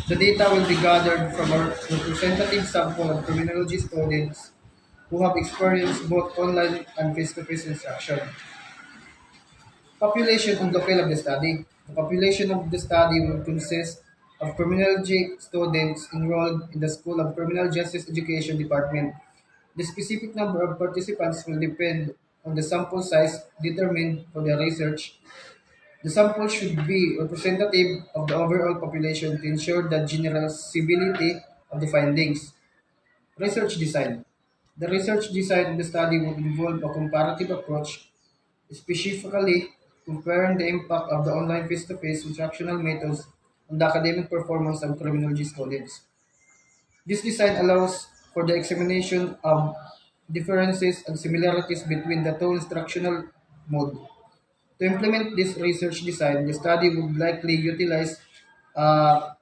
The data will be gathered from a representative sample of criminology students who have experienced both online and face-to-face instruction. Population and locale of the study. The population of the study will consist of criminology students enrolled in the School of Criminal Justice Education Department. The specific number of participants will depend on the sample size determined for the research. The sample should be representative of the overall population to ensure the generalizability of the findings. Research design. The research design of the study would involve a comparative approach, specifically comparing the impact of the online face-to-face instructional methods on the academic performance of criminology students. This design allows for the examination of differences and similarities between the two instructional modes. To implement this research design, the study would likely utilize a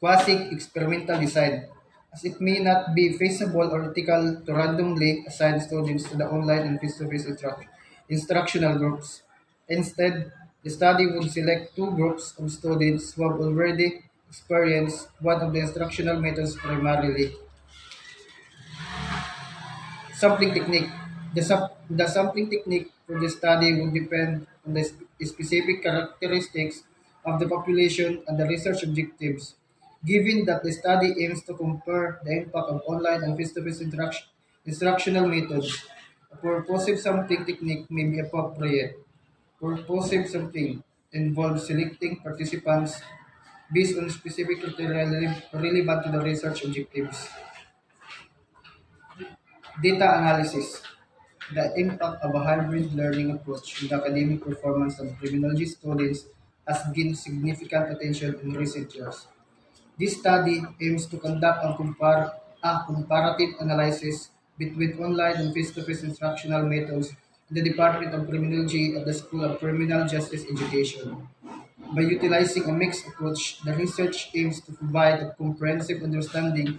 quasi-experimental design, as it may not be feasible or ethical to randomly assign students to the online and face-to-face instructional groups. Instead, the study would select two groups of students who have already experienced one of the instructional methods primarily. Sampling technique. The sampling technique for the study would depend on the specific characteristics of the population and the research objectives. Given that the study aims to compare the impact of online and face-to-face instructional methods, a purposive sampling technique may be appropriate. Purposive sampling involves selecting participants based on specific criteria relevant to the research objectives. Data analysis. The impact of a hybrid learning approach on the academic performance of criminology students has gained significant attention in recent years. This study aims to conduct a comparative analysis between online and face-to-face instructional methods in the Department of Criminology at the School of Criminal Justice Education. By utilizing a mixed approach, the research aims to provide a comprehensive understanding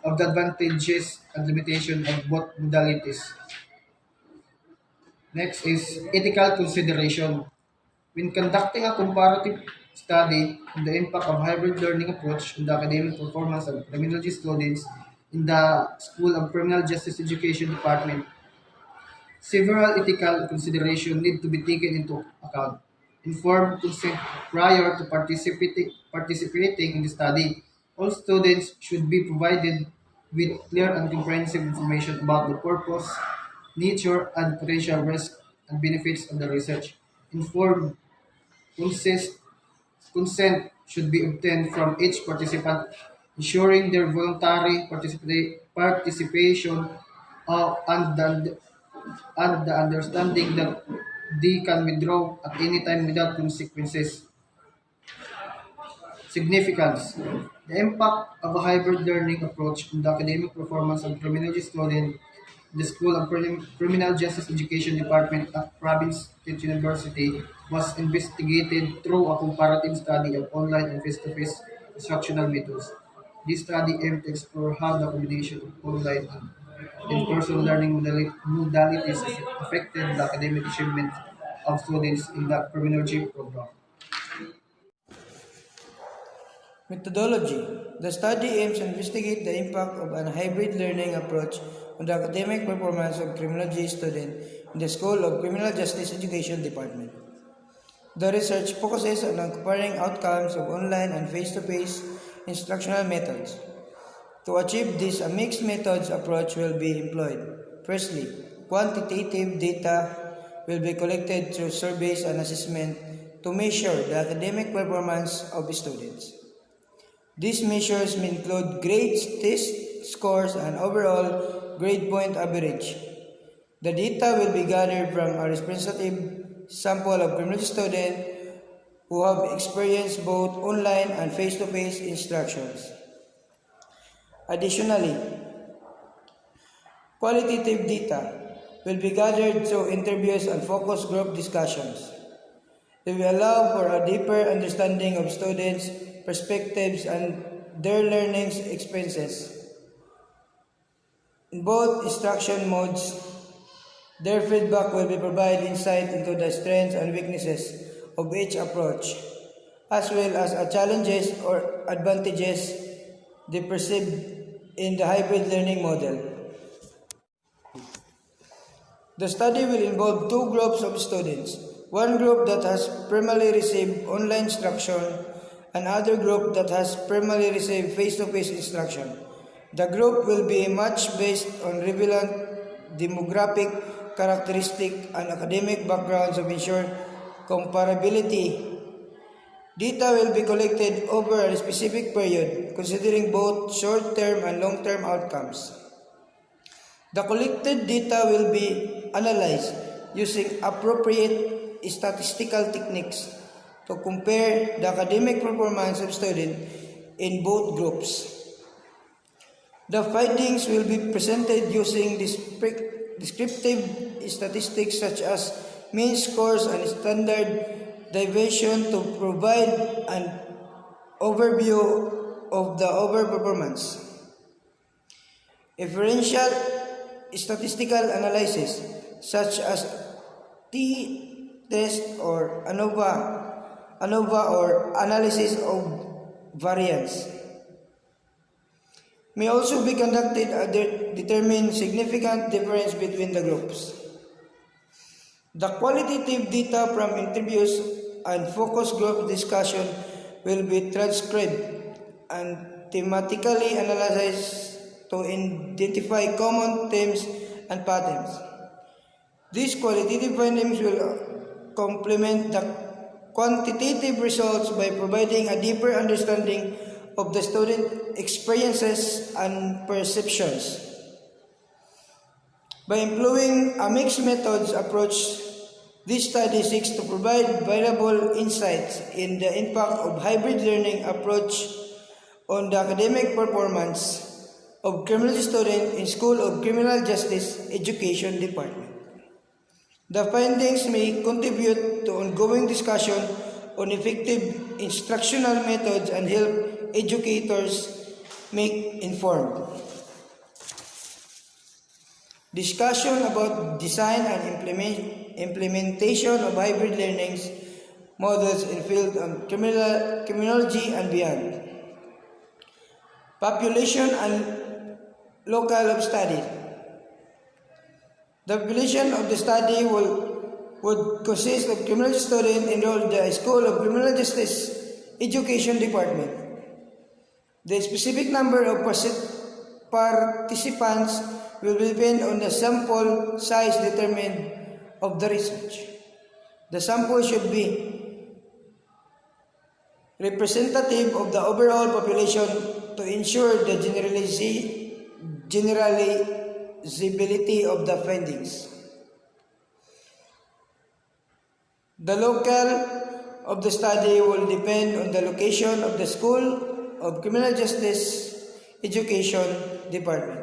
of the advantages and limitations of both modalities. Next is ethical consideration. When conducting a comparative study on the impact of hybrid learning approach on the academic performance of criminology students in the School of Criminal Justice Education Department, several ethical considerations need to be taken into account. Informed consent prior to participating in the study. All students should be provided with clear and comprehensive information about the purpose, nature, and potential risks and benefits of the research. Informed consist, consent should be obtained from each participant, ensuring their voluntary participation and the understanding that they can withdraw at any time without consequences. Significance. The impact of a hybrid learning approach on the academic performance of criminology students in the School of Criminal Justice Education Department at Province State University was investigated through a comparative study of online and face-to-face instructional methods. This study aimed to explore how the combination of online and in-person learning modalities has affected the academic achievement of students in the criminology program. Methodology. The study aims to investigate the impact of a hybrid learning approach on the academic performance of criminology students in the School of Criminal Justice Education Department. The research focuses on comparing outcomes of online and face-to-face instructional methods. To achieve this, a mixed methods approach will be employed. Firstly, quantitative data will be collected through surveys and assessment to measure the academic performance of students. These measures may include grades, test scores, and overall grade point average. The data will be gathered from a representative sample of criminology students who have experienced both online and face-to-face instructions. Additionally, qualitative data will be gathered through interviews and focus group discussions. They will allow for a deeper understanding of students' perspectives and their learning experiences. In both instruction modes, their feedback will be provide insight into the strengths and weaknesses of each approach. as well as challenges or advantages they perceive in the hybrid learning model. The study will involve two groups of students, one group that has primarily received online instruction and other group that has primarily received face-to-face instruction. The group will be matched based on relevant demographic characteristics and academic backgrounds to ensure comparability. Data will be collected over a specific period, considering both short-term and long-term outcomes. The collected data will be analyzed using appropriate statistical techniques to compare the academic performance of students in both groups. The findings will be presented using descriptive statistics such as mean scores and standard deviation to provide an overview of the overperformance. Inferential statistical analysis such as t-test or ANOVA or analysis of variance may also be conducted to determine significant difference between the groups. The qualitative data from interviews and focus group discussion will be transcribed and thematically analyzed to identify common themes and patterns. These qualitative findings will complement the quantitative results by providing a deeper understanding of the student experiences and perceptions. By employing a mixed methods approach, this study seeks to provide valuable insights in the impact of hybrid learning approach on the academic performance of criminal students in School of Criminal Justice Education Department. The findings may contribute to ongoing discussion on effective instructional methods and help educators make informed discussion about design and implementation of hybrid learning models in field of criminology and beyond. Population and local of study. The population of the study would consist of criminal students enrolled in the School of Criminal Justice Education Department. The specific number of participants will depend on the sample size determined of the research. The sample should be representative of the overall population to ensure the generalizability of the findings. The local of the study will depend on the location of the School of Criminal Justice Education Department.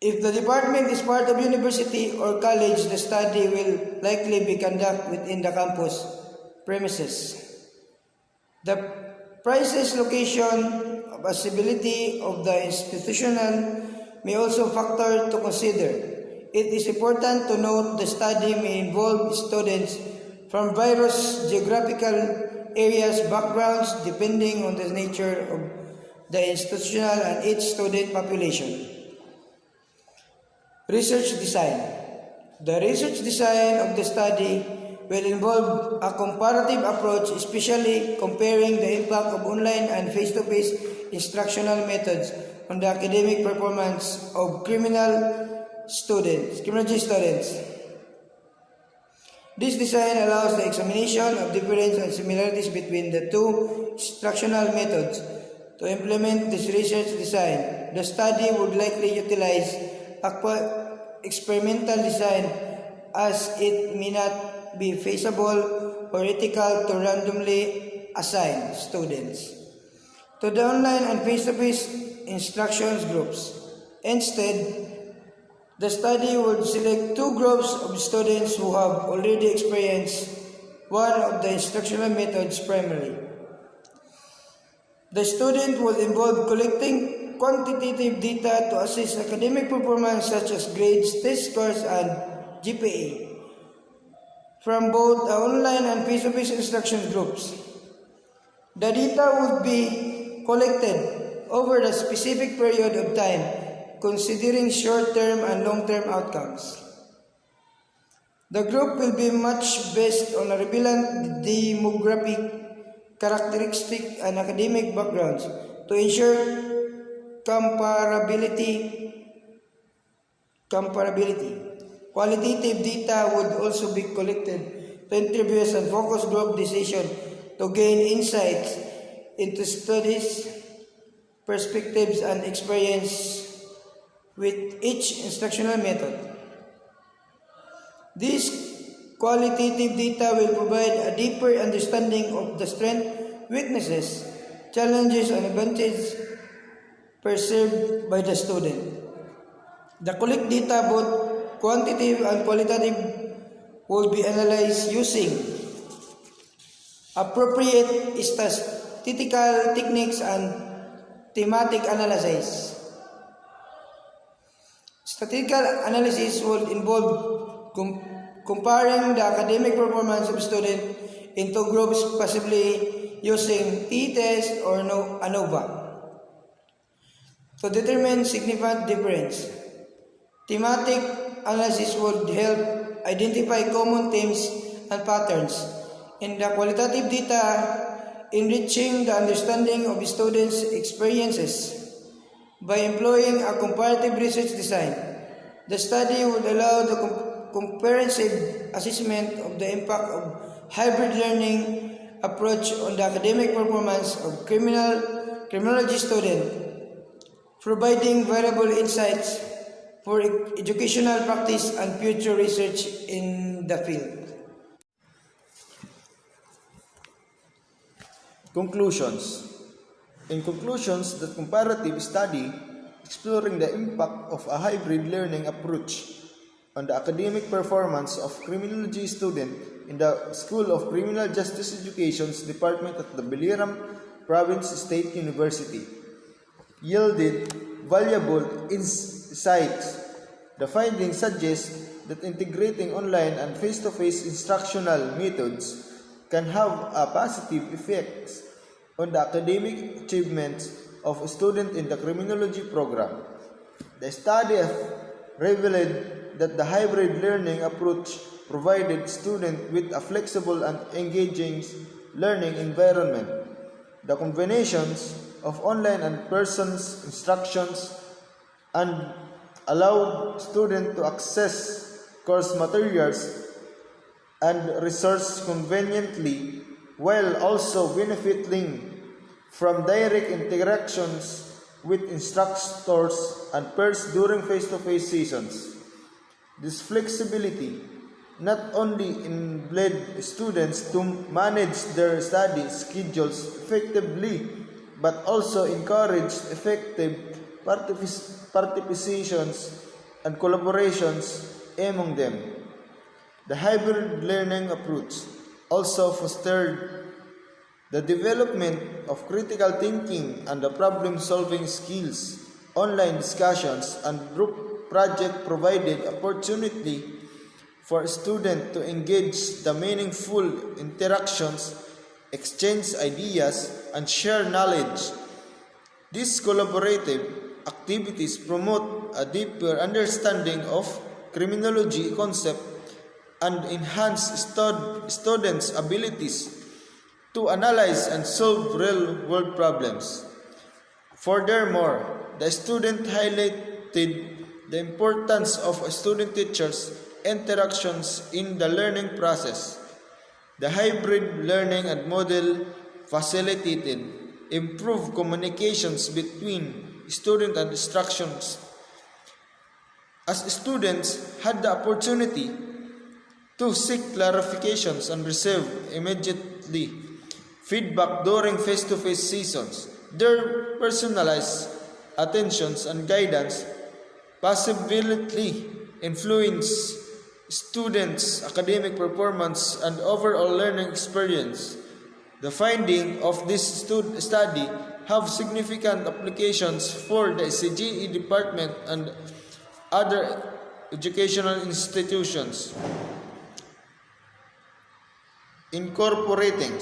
If the department is part of university or college, the study will likely be conducted within the campus premises. The precise location of accessibility of the institutional may also factor to consider. It is important to note the study may involve students from various geographical areas, backgrounds, depending on the nature of the institutional and each student population. Research design. The research design of the study will involve a comparative approach, especially comparing the impact of online and face-to-face instructional methods on the academic performance of criminology students. This design allows the examination of differences and similarities between the two instructional methods. To implement this research design, the study would likely utilize experimental design, as it may not be feasible or ethical to randomly assign students to the online and face-to-face instructions groups. Instead, the study would select two groups of students who have already experienced one of the instructional methods primarily. The student will involve collecting quantitative data to assess academic performance such as grades, test scores, and GPA. from both online and face-to-face instruction groups. The data would be collected over a specific period of time, considering short-term and long-term outcomes. The group will be matched based on a relevant demographic characteristic and academic backgrounds to ensure comparability. Qualitative data would also be collected to interviews and focus group decision to gain insights into studies, perspectives, and experience with each instructional method. This qualitative data will provide a deeper understanding of the strengths, weaknesses, challenges, and advantages perceived by the student. The collect data, both quantitative and qualitative, will be analyzed using appropriate statistical techniques and thematic analysis. Statistical analysis will involve comparing the academic performance of students into groups, possibly using t-test or ANOVA, to determine significant difference. Thematic analysis would help identify common themes and patterns in the qualitative data, enriching the understanding of students' experiences. By employing a comparative research design, the study would allow the comprehensive assessment of the impact of hybrid learning approach on the academic performance of criminology students, providing valuable insights for educational practice and future research in the field. Conclusions. In conclusions, the comparative study exploring the impact of a hybrid learning approach on the academic performance of criminology students in the School of Criminal Justice Education's department at the Biliram Province State University yielded valuable insights. The findings suggest that integrating online and face-to-face instructional methods can have a positive effects on the academic achievements of students in the criminology program. The study revealed that the hybrid learning approach provided students with a flexible and engaging learning environment. The combinations of online and person's instructions and allowed students to access course materials and resources conveniently while also benefiting from direct interactions with instructors and peers during face-to-face sessions. This flexibility not only enabled students to manage their study schedules effectively but also encouraged effective participations and collaborations among them. The hybrid learning approach also fostered the development of critical thinking and the problem-solving skills. Online discussions and group projects provided opportunity for students to engage the meaningful interactions, exchange ideas, and share knowledge. These collaborative activities promote a deeper understanding of criminology concept and enhance students' abilities to analyze and solve real-world problems. Furthermore, the student highlighted the importance of student-teachers interactions in the learning process. The hybrid learning and model facilitated improved communications between student and instructions, as students had the opportunity to seek clarifications and receive immediately feedback during face-to-face sessions. Their personalized attentions and guidance possibly influence students' academic performance and overall learning experience. The findings of this study have significant applications for the CGE department and other educational institutions. Incorporating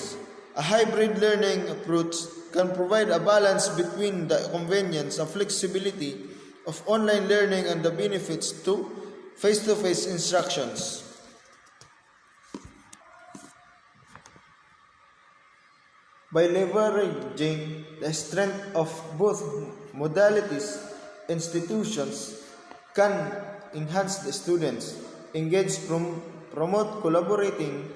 a hybrid learning approach can provide a balance between the convenience and flexibility of online learning and the benefits to face-to-face instructions. By leveraging the strength of both modalities, institutions can enhance the students, engage, promote collaborating,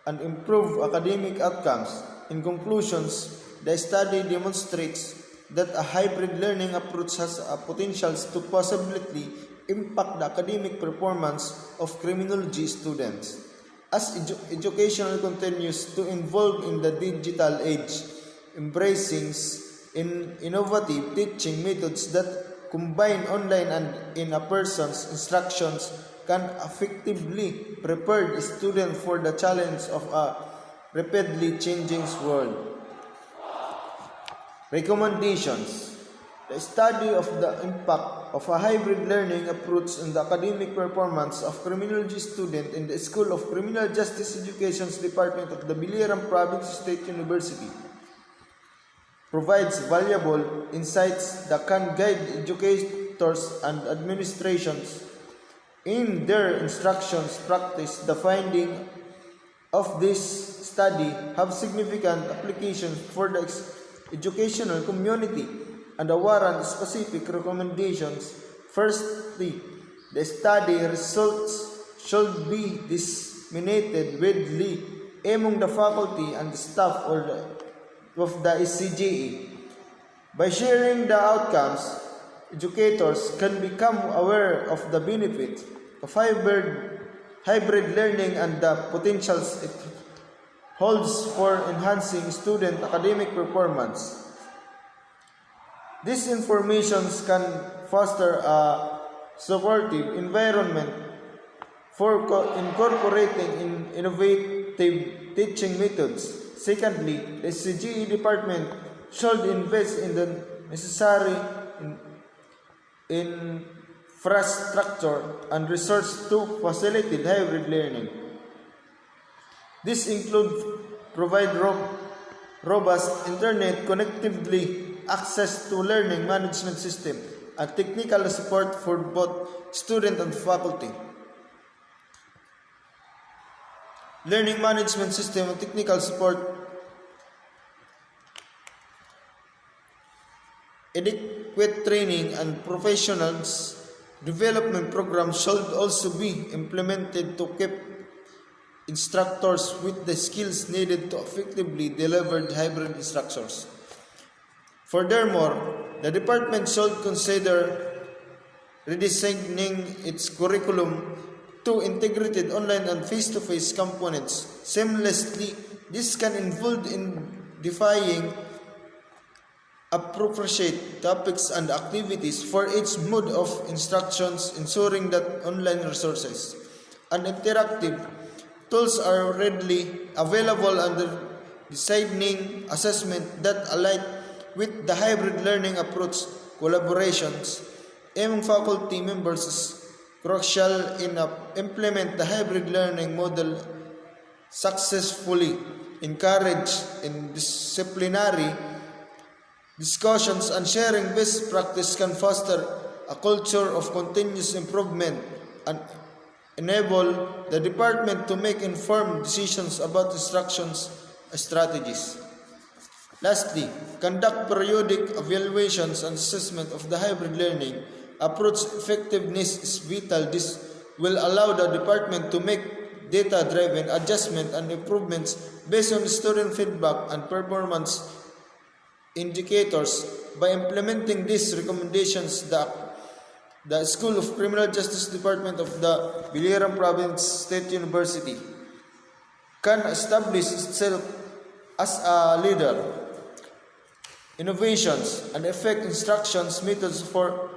and improve academic outcomes. In conclusions, the study demonstrates that a hybrid learning approach has a potential to positively impact the academic performance of criminology students. As education continues to evolve in the digital age, embracing innovative teaching methods that combine online and in-person's instructions can effectively prepare the student for the challenge of a rapidly changing world. Recommendations. The study of the impact of a hybrid learning approach on the academic performance of criminology students in the School of Criminal Justice Education's Department of the Biliran Province State University provides valuable insights that can guide educators and administrations in their instructions practice. The findings of this study have significant applications for the educational community and warrant specific recommendations. Firstly, the study results should be disseminated widely among the faculty and the staff of the SCGE. By sharing the outcomes, educators can become aware of the benefits of hybrid learning and the potentials it holds for enhancing student academic performance. These informations can foster a supportive environment for incorporating innovative teaching methods. Secondly, the SCGE department should invest in the necessary infrastructure and resources to facilitate hybrid learning. This includes provide robust internet connectivity, access to learning management system, and technical support for both student and faculty. Learning management system and technical support, adequate training and professionals development programs should also be implemented to keep instructors with the skills needed to effectively deliver hybrid instructions. Furthermore, the department should consider redesigning its curriculum to integrated online and face-to-face components seamlessly. This can involve in defining appropriate topics and activities for each mode of instructions, ensuring that online resources and interactive tools are readily available under designing assessment that align with the hybrid learning approach. Collaborations among faculty members is crucial in implement the hybrid learning model successfully. Encourage in disciplinary discussions and sharing best practice can foster a culture of continuous improvement and enable the department to make informed decisions about instructions strategies. Lastly, conduct periodic evaluations and assessment of the hybrid learning approach. Effectiveness is vital. This will allow the department to make data-driven adjustment and improvements based on student feedback and performance indicators. By implementing these recommendations, the School of Criminal Justice Department of the Biliran Province State University can establish itself as a leader. Innovations and effect instructions methods for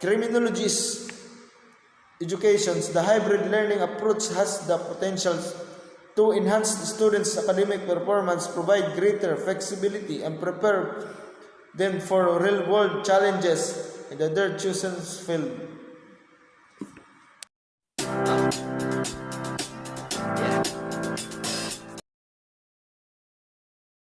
criminology's educations. The hybrid learning approach has the potential to enhance the students' academic performance, provide greater flexibility, and prepare them for real-world challenges in their chosen field.